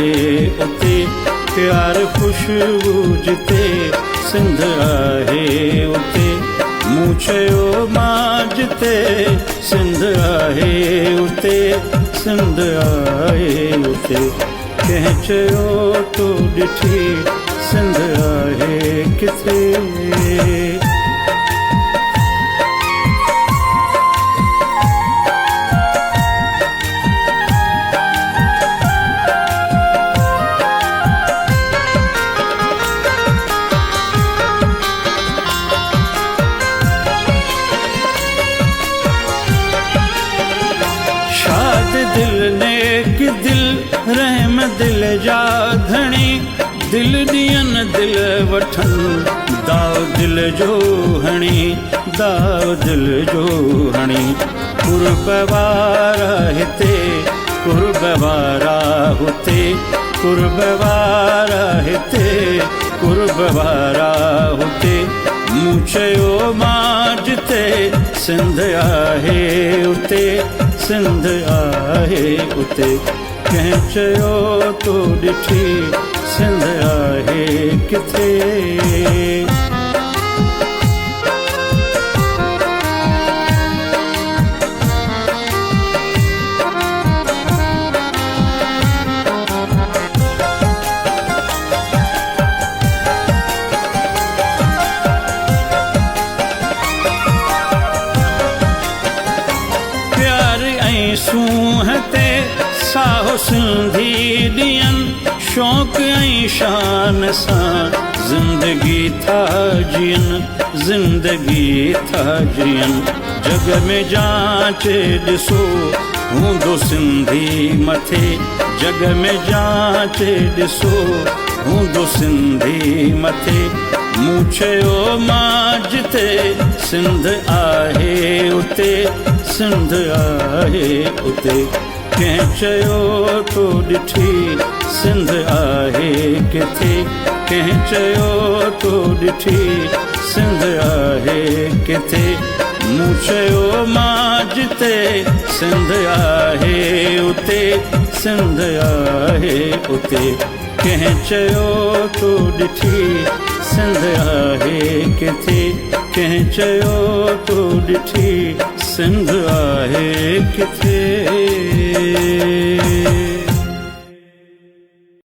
आहे उते प्यार खुशबू जिते सिंध आहे उते मूं चयो मां जिते सिंध आहे उते सिंध आहे उते कंहिं चयो तो ॾिठी सिंध आहे किथे। दिल नेक दिल रहम दिल जा धणी दिल ॾियन दिल वठन दाव दिल जो हणी दाव दिल जो हणी कुर्ब वारा हिते कुर्ब वारा हुते कुर्ब वारा हिते कुर्ब वारा हुते मूं चयो मां जिते सिंध आहे उते सिंध आहे उते कंहिं चयो तो ॾिठी सिंध आहे किथे। सूंह ते साहो सिंधी ॾियनि शौक़ ऐं शान सां ज़िंदगी था जियनि ज़िंदगी था जियनि जग में जांच ॾिसो हूंदो सिंधी मथे जग में जांच ॾिसो हूंदो सिंधी मथे मूं चयो मां जिते सिंध आहे उते सिंध आहे उते कंहिं चयो तो ॾिठी सिंध आहे किथे कंहिं चयो तो ॾिठी सिंध आहे किथे मूं चयो मां जिते सिंध आहे उते सिंध आहे उते कंहिं चयो तो ॾिठी सिंध आहे किथे कंहिं चयो तो ॾिठी सिंध आहे किथे।